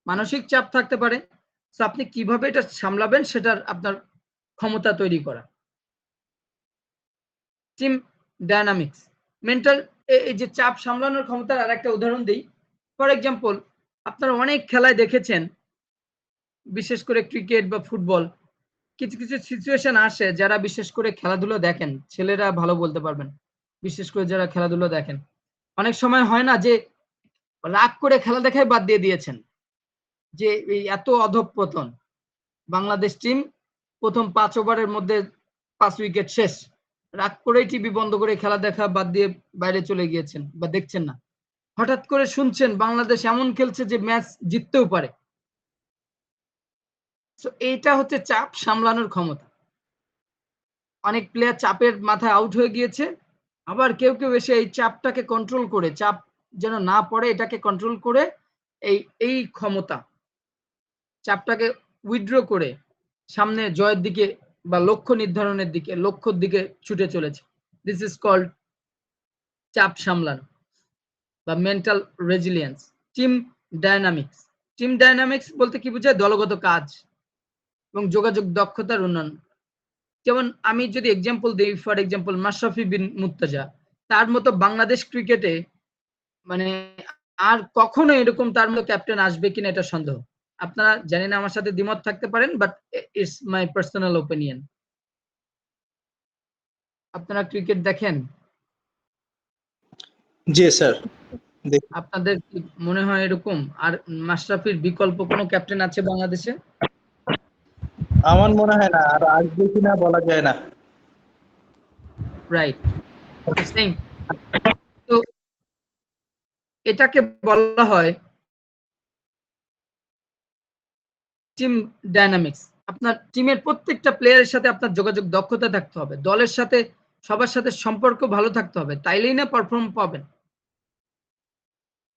মানসিক চাপ থাকতে পারে। তো আপনি কিভাবে এটা সামলাবেন সেটার আপনার ক্ষমতা তৈরি করা। টিম ডায়নামিক্স, মেন্টাল এই যে চাপ সামলানোর ক্ষমতার আর একটা উদাহরণ দিই। ফর এক্সাম্পল, আপনারা অনেক খেলায় দেখেছেন, বিশেষ করে ক্রিকেট বা ফুটবল, কিছু কিছু সিচুয়েশন আসে, যারা বিশেষ করে খেলাধুলো দেখেন, ছেলেরা ভালো বলতে পারবেন, বিশেষ করে যারা খেলাধুলো দেখেন, অনেক সময় হয় না যে রাগ করে খেলা দেখাই বাদ দিয়ে দিয়েছেন, যে এই এত অধঃপতন, বাংলাদেশ টিম প্রথম 5 ওভারের মধ্যে 5 উইকেট শেষ, রাগ করেই টিভি বন্ধ করে খেলা দেখা বাদ দিয়ে বাইরে চলে গিয়েছেন বা দেখছেন না। হঠাৎ করে শুনছেন বাংলাদেশ এমন খেলছে যে ম্যাচ জিততেও পারে। তো এইটা হচ্ছে চাপ সামলানোর ক্ষমতা। অনেক প্লেয়ার চাপের মাথায় আউট হয়ে গিয়েছে, আবার কেউ কেউ এসে এই চাপটাকে কন্ট্রোল করে, চাপ যেন না পড়ে এটাকে কন্ট্রোল করে, এই ক্ষমতা, চাপটাকে উইথড্র করে সামনে জয়ের দিকে বা লক্ষ্য নির্ধারণের দিকে, লক্ষ্যর দিকে ছুটে চলেছে। দিস ইজ কল্ড চাপ সামলানো বা mental resilience. Team dynamics, team dynamics বলতে কি বোঝায়? দলগত কাজ এবং যোগাযোগ দক্ষতার উন্নয়ন। যেমন আমি যদি এক্সাম্পল দিই, ফর এক্সাম্পল মাশরাফি বিন মুর্তজা, তার মতো বাংলাদেশ ক্রিকেটে মানে আর কখনো এরকম তার মতো ক্যাপ্টেন আসবে কিনা এটা সন্দেহ। আপনারা জানি না, আমার সাথে দ্বিমত থাকতে পারেন, but it's my personal opinion. আপনারা ক্রিকেট দেখেন? জি স্যার। আপনাদের কি মনে হয় এরকম আর মাশরাফির বিকল্প কোনো ক্যাপ্টেন আছে বাংলাদেশে? আমার মনে হয় না, আর আসবে কিনা বলা যায় না। Right, same. তো এটাকে বলা হয় টিম ডায়নামিক্স। আপনার টিমের প্রত্যেকটা প্লেয়ারের সাথে আপনার যোগাযোগ দক্ষতা থাকতে হবে, দলের সাথে সবার সাথে সম্পর্ক ভালো থাকতে হবে, তাইলেই না পারফর্ম পাবেন।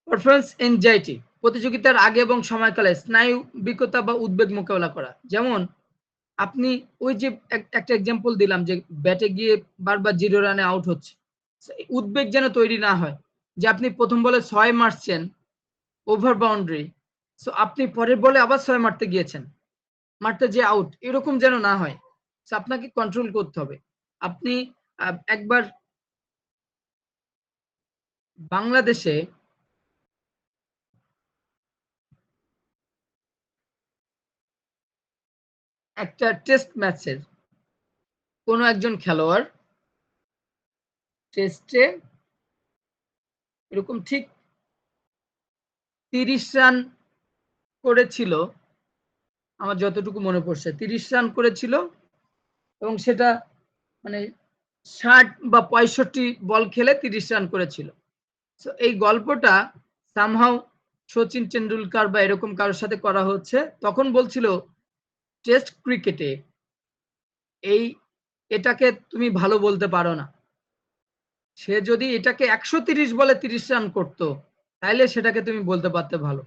পারফরম্যান্স এনজাইটি, প্রতিযোগিতার আগে এবং সময়কালে স্নায়ু বিকতা বা উদ্বেগ মোকাবেলা করা। যেমন আপনি ওই যে একটা এক্সাম্পল দিলাম যে ব্যাটে গিয়ে বারবার 0 রানে আউট হচ্ছে, উদ্বেগ যেন তৈরি না হয় যে আপনি প্রথম বলে 6 মারছেন ওভার বাউন্ডারি, সো আপনি পরের বলে আবার 6 মারতে গিয়েছেন, মারতে যে আউট, এরকম যেন না হয়। আপনাকে কন্ট্রোল করতে হবে। আপনি একবার বাংলাদেশে একটা টেস্ট ম্যাচের কোনো একজন খেলোয়াড় টেস্টে এরকম ঠিক 30 রান করেছিল, আমার যতটুকু মনে পড়ছে 30 রান করেছিল, এবং সেটা মানে 60 বা 65 বল খেলে 30 রান করেছিল। সো এই গল্পটা সামহাউ সচিন টেন্ডুলকার বা এরকম কারোর সাথে করা হচ্ছে, তখন বলছিল টেস্ট ক্রিকেটে এটাকে তুমি ভালো বলতে পারো না, সে যদি এটাকে 130 বলে 30 রান করতো তাহলে সেটাকে তুমি বলতে পারতে ভালো।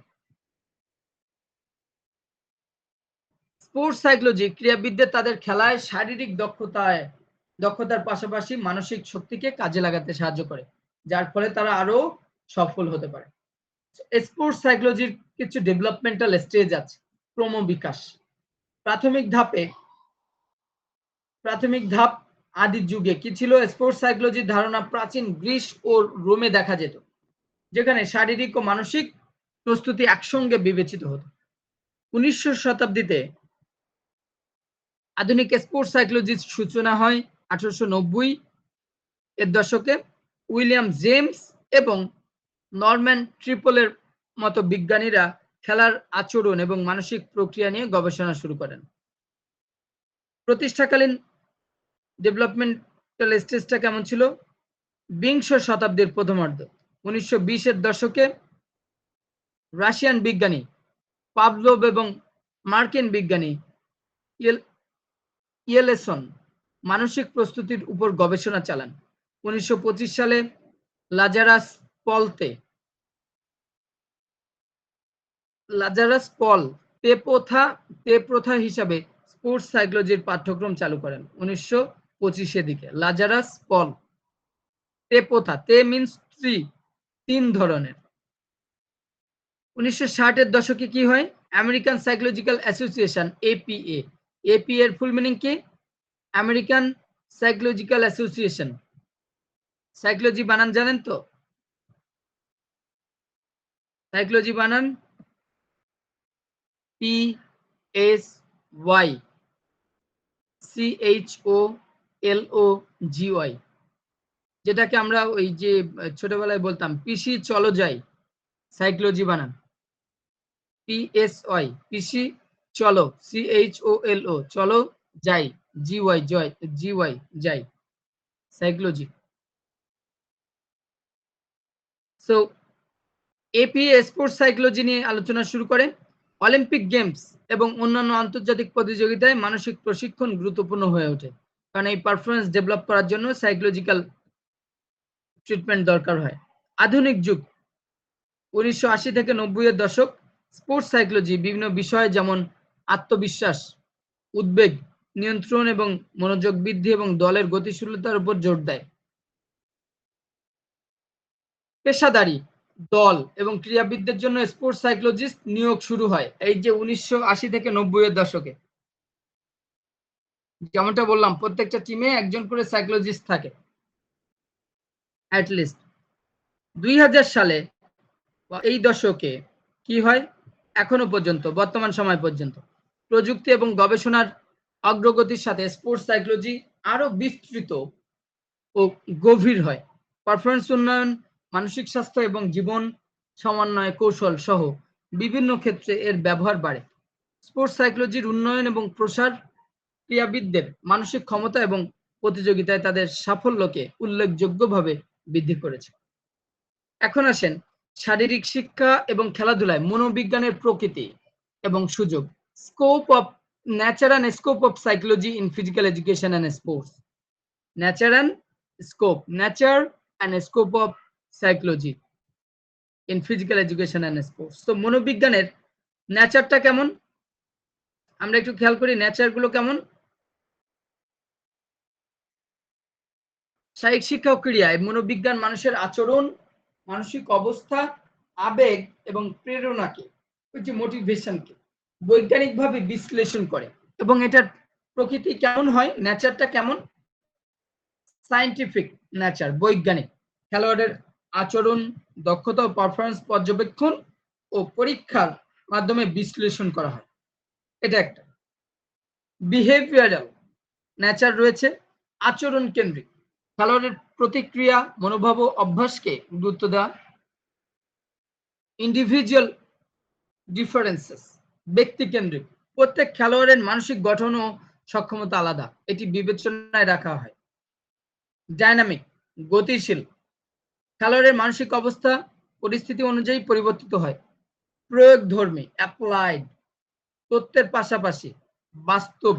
স্পোর্টস সাইকোলজি, ক্রীড়াবিদদের তাদের খেলায় শারীরিক দক্ষতার পাশাপাশি মানসিক শক্তিকে কাজে লাগাতে সাহায্য করে, যার ফলে তারা আরো সফল হতে পারে। স্পোর্টস সাইকোলজির কিছু ডেভেলপমেন্টাল স্টেজ আছে। ক্রমবিকাশ, প্রাথমিক ধাপ আদি যুগে কি ছিল? স্পোর্টস সাইকোলজির ধারণা প্রাচীন গ্রিস ও রোমে দেখা যেত, যেখানে শারীরিক ও মানসিক প্রস্তুতি একসঙ্গে বিবেচিত হতো। 1900 শতাব্দীতে আধুনিক স্পোর্টস সাইকোলজির সূচনা হয় 1890 এর দশকে। উইলিয়াম জেমস এবং নরম্যান ট্রিপলের মতো বিজ্ঞানীরা খেলার আচরণ এবং মানসিক প্রক্রিয়া নিয়ে গবেষণা শুরু করেন। প্রতিষ্ঠাকালীন ডেভেলপমেন্টাল স্টেজটা কেমন ছিল? বিংশ শতাব্দীর প্রথমার্ধ 1920 এর দশকে রাশিয়ান বিজ্ঞানী পাভলোভ এবং মার্কিন বিজ্ঞানী ইয়েলেসন মানসিক প্রস্তুতির উপর গবেষণা চালান। 1925 সালে লাজারাস পল পে প্রথা হিসাবে স্পোর্টস সাইকোলজির পাঠ্যক্রম চালু করেন 1925 দিকে। লাজারাস পল পে প্রথা, তে মিন্স 3 ধরনের। 1960 এর দশকে কি হয়? আমেরিকান সাইকোলজিক্যাল অ্যাসোসিয়েশন, এপিএ এর ফুল মিনিং কি? American psychological association. সাইকোলজি বানান জানেন তো? সাইকোলজি বানান PSYCHOLOGY, যেটাকে আমরা ওই যে ছোটবেলায় বলতাম পিসি চলো যাই, সাইকোলজি বানান PSY, পিসি চলো, CHOLO চলো যাই, GY যাই, psychology. So APA sports psychology নিয়ে আলোচনা শুরু করে। অলিম্পিক গেমস এবং অন্যান্য আন্তর্জাতিক প্রতিযোগিতায় মানসিক প্রশিক্ষণ গুরুত্বপূর্ণ হয়ে ওঠে, কারণ এই পারফরমেন্স ডেভেলপ করার জন্য সাইকোলজিক্যাল ট্রিটমেন্ট দরকার হয়। আধুনিক যুগ 1980 থেকে 90 এর দশক, স্পোর্টস সাইকোলজি বিভিন্ন বিষয় যেমন আত্মবিশ্বাস, উদ্বেগ নিয়ন্ত্রণ এবং মনোযোগ বৃদ্ধি এবং দলের গতিশীলতার উপর জোর দেয়। পেশাদারী দল এবং ক্রীড়াবিদদের জন্য স্পোর্টস সাইকোলজিস্ট নিয়োগ শুরু হয় এই যে 1980 থেকে 90 এর দশকে। যেমনটা বললাম, প্রত্যেকটা টিমে একজন করে সাইকোলজিস্ট থাকে অ্যাটলিস্ট। 2000 সালে এই দশকে কি হয়, এখনো পর্যন্ত বর্তমান সময় পর্যন্ত প্রযুক্তি এবং গবেষণার অগ্রগতির সাথে স্পোর্টস সাইকোলজি আরো বিস্তৃত ও গভীর হয়। পারফরমেন্স উন্নয়ন, মানসিক স্বাস্থ্য এবং জীবন সমন্বয় কৌশল সহ বিভিন্ন ক্ষেত্রে এর ব্যবহার বাড়ে। স্পোর্টস সাইকোলজির উন্নয়ন এবং প্রসার ক্রীড়াবিদদের মানসিক ক্ষমতা এবং প্রতিযোগিতায় তাদের সাফল্যকে উল্লেখযোগ্যভাবে বৃদ্ধি করেছে। এখন আসেন শারীরিক শিক্ষা এবং খেলাধুলায় মনোবিজ্ঞানের প্রকৃতি এবং সুযোগ। Scope of nature and scope of psychology in physical education and sports. Nature and scope of psychology in physical education and sports. তো মনোবিজ্ঞানের নেচারটা কেমন, আমরা একটু খেয়াল করি নেচার গুলো কেমন। শারীরিক শিক্ষা ও ক্রিয়ায় মনোবিজ্ঞান মানুষের আচরণ, মানসিক অবস্থা, আবেগ এবং প্রেরণাকে, ওই যে মোটিভেশনকে বৈজ্ঞানিকভাবে বিশ্লেষণ করে। এবং এটার প্রকৃতি কেমন হয়, নেচারটা কেমন, সায়েন্টিফিক নেচার, বৈজ্ঞানিক। খেলোয়াড়ের আচরণ, দক্ষতা ও পারফরমেন্স পর্যবেক্ষণ ও পরীক্ষার মাধ্যমে বিশ্লেষণ করা হয়, এটা একটা। বিহেভিয়ারাল নেচার রয়েছে, আচরণ কেন্দ্রিক, খেলোয়াড়ের প্রতিক্রিয়া, মনোভাব ও অভ্যাসকে গুরুত্ব দেওয়া। ইন্ডিভিজুয়াল ডিফারেন্সেস, ব্যক্তি কেন্দ্রিক, প্রত্যেক খেলোয়াড়ের মানসিক গঠন ও সক্ষমতা আলাদা, এটি বিবেচনায় রাখা হয়। ডাইনামিক, গতিশীল, খেলোয়াড়ের মানসিক অবস্থা পরিস্থিতি অনুযায়ী পরিবর্তিত হয়। প্রয়োগধর্মী, অ্যাপ্লাইড, তথ্যের পাশাপাশি বাস্তব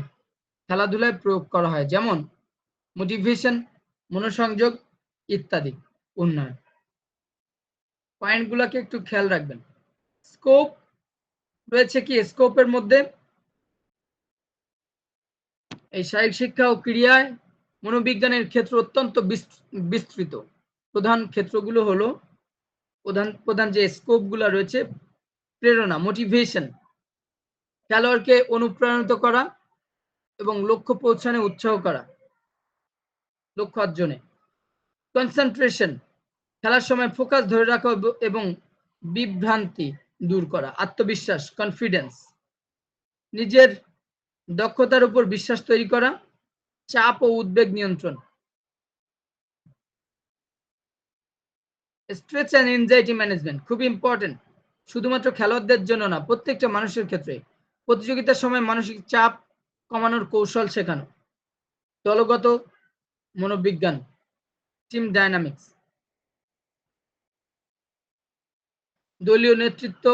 খেলাধুলায় প্রয়োগ করা হয়, যেমন মোটিভেশন, মনোসংযোগ ইত্যাদি। উন্নয়ন, পয়েন্টগুলোকে একটু খেয়াল রাখবেন। স্কোপ রয়েছে কি, স্কোপের মধ্যে এই শারীরিক শিক্ষা ও ক্রিয়ায় মনোবিজ্ঞানের ক্ষেত্র অত্যন্ত বিস্তৃত। প্রধান ক্ষেত্রগুলো হলো, প্রধান যে স্কোপগুলো রয়েছে, প্রেরণা, মোটিভেশন, খেলোয়াড়কে অনুপ্রাণিত করা এবং লক্ষ্য পৌঁছানো উৎসাহ করা, লক্ষ্য অর্জনে। কনসেন্ট্রেশন, খেলার সময় ফোকাস ধরে রাখা এবং বিভ্রান্তি দূর করা। আত্মবিশ্বাস, কনফিডেন্স, নিজের দক্ষতার উপর বিশ্বাস তৈরি করা। চাপ ও উদ্বেগ নিয়ন্ত্রণ। স্ট্রেস অ্যান্ড এনজাইটি ম্যানেজমেন্ট, খুব ইম্পর্টেন্ট, শুধুমাত্র খেলোয়াড়দের জন্য না, প্রত্যেকটা মানুষের ক্ষেত্রে। প্রতিযোগিতার সময় মানসিক চাপ কমানোর কৌশল শেখানো। দলগত মনোবিজ্ঞান, টিম ডাইনামিক্স, দলীয় নেতৃত্ব,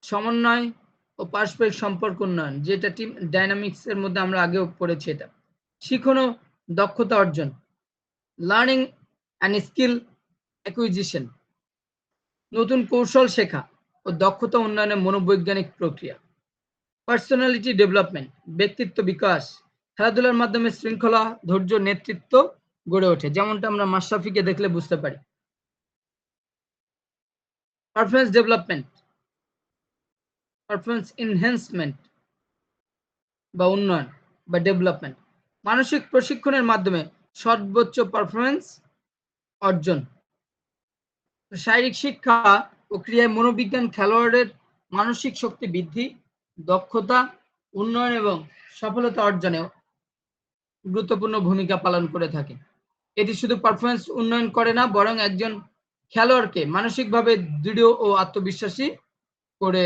সমন্বয় ও পারস্পরিক সম্পর্ক উন্নয়ন, যেটা টিম ডাইনামিক্স এর মধ্যে আমরা আগেও পড়েছি। এটা শিখন ও দক্ষতা অর্জন, লার্নিং অ্যান্ড স্কিল অ্যাকুইজিশন, নতুন কৌশল শেখা ও দক্ষতা উন্নয়নের মনোবৈজ্ঞানিক প্রক্রিয়া। পার্সোনালিটি ডেভেলপমেন্ট, ব্যক্তিত্ব বিকাশ, খেলাধুলার মাধ্যমে শৃঙ্খলা, ধৈর্য, নেতৃত্ব গড়ে ওঠে, যেমনটা আমরা মাশরাফিকে দেখলে বুঝতে পারি। পারফরমেন্স ডেভেলপমেন্ট, পারফরমেন্স এনহ্যান্সমেন্ট বা উন্নয়ন বা ডেভেলপমেন্ট, মানসিক প্রশিক্ষণের মাধ্যমে সর্বোচ্চ পারফরমেন্স অর্জন। শারীরিক শিক্ষা প্রক্রিয়ায় মনোবিজ্ঞান খেলোয়াড়ের মানসিক শক্তি বৃদ্ধি, দক্ষতা উন্নয়ন এবং সফলতা অর্জনে গুরুত্বপূর্ণ ভূমিকা পালন করে থাকে। এটি শুধু পারফরম্যান্স উন্নয়ন করে না, বরং একজন খেলোয়াড়কে মানসিকভাবে দৃঢ় ও আত্মবিশ্বাসী করে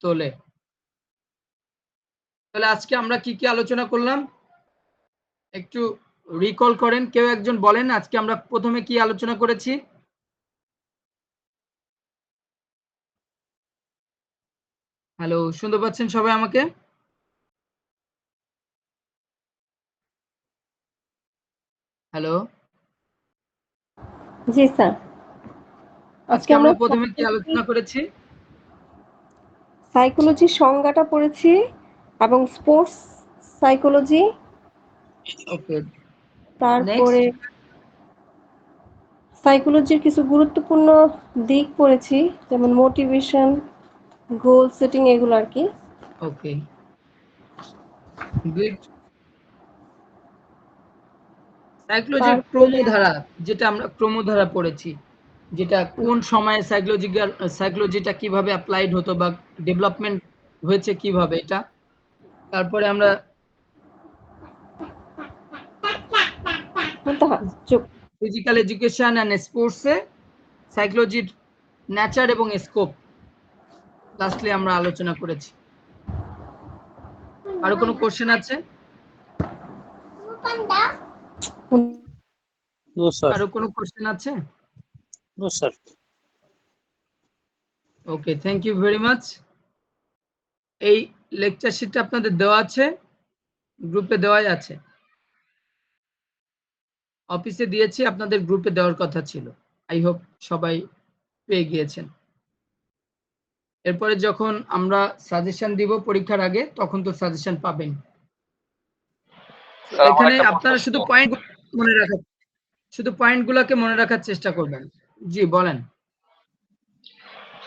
তোলে। তাহলে আজকে আমরা কি কি আলোচনা করলাম একটু রিকল করেন, কেউ একজন বলেন আজকে আমরা প্রথমে কি আলোচনা করেছি? হ্যালো, শুনতে পাচ্ছেন সবাই আমাকে? হ্যালো, জি স্যার। আজকে আমরা প্রথমে কি আলোচনা করেছি? সাইকোলজির সংজ্ঞাটা পড়েছি এবং স্পোর্টস সাইকোলজি, ওকে, তারপরে সাইকোলজির কিছু গুরুত্বপূর্ণ দিক পড়েছি, যেমন মোটিভেশন, গোল সেটিং, এগুলো আর কি। ওকে, গুড। সাইকোলজির ক্রমধারা, যেটা আমরা ক্রমধারা পড়েছি, যেটা কোন সময়ে সাইকোলজিটা কিভাবে অ্যাপ্লাইড হতো বা ডেভেলপমেন্ট হয়েছে কিভাবে এটা। তারপরে আমরা ফিজিক্যাল এডুকেশন এন্ড স্পোর্টসে সাইকোলজির নেচার এবং স্কোপ লাস্টলি আমরা আলোচনা করেছি। আরো কোনো কোশ্চেন আছে? No sir. আরো কোনো কোশ্চেন আছে? No sir. Okay, thank you very much. এই লেকচার শিটটা আপনাদের দেওয়া আছে, গ্রুপে দেওয়াই আছে, অফিসে দিয়েছি, আপনাদের গ্রুপে দেওয়ার কথা ছিল। আই হোপ সবাই পেয়ে গিয়েছেন। এরপরে যখন আমরা সাজেশন দিব পরীক্ষার আগে, তখন তো সাজেশন পাবেন। এখানে আপনারা শুধু পয়েন্টগুলোকে মনে রাখার চেষ্টা করবেন। জি বলেন।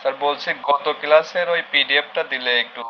স্যার বলছি গত ক্লাসের ওই পিডিএফটা দিলে একটু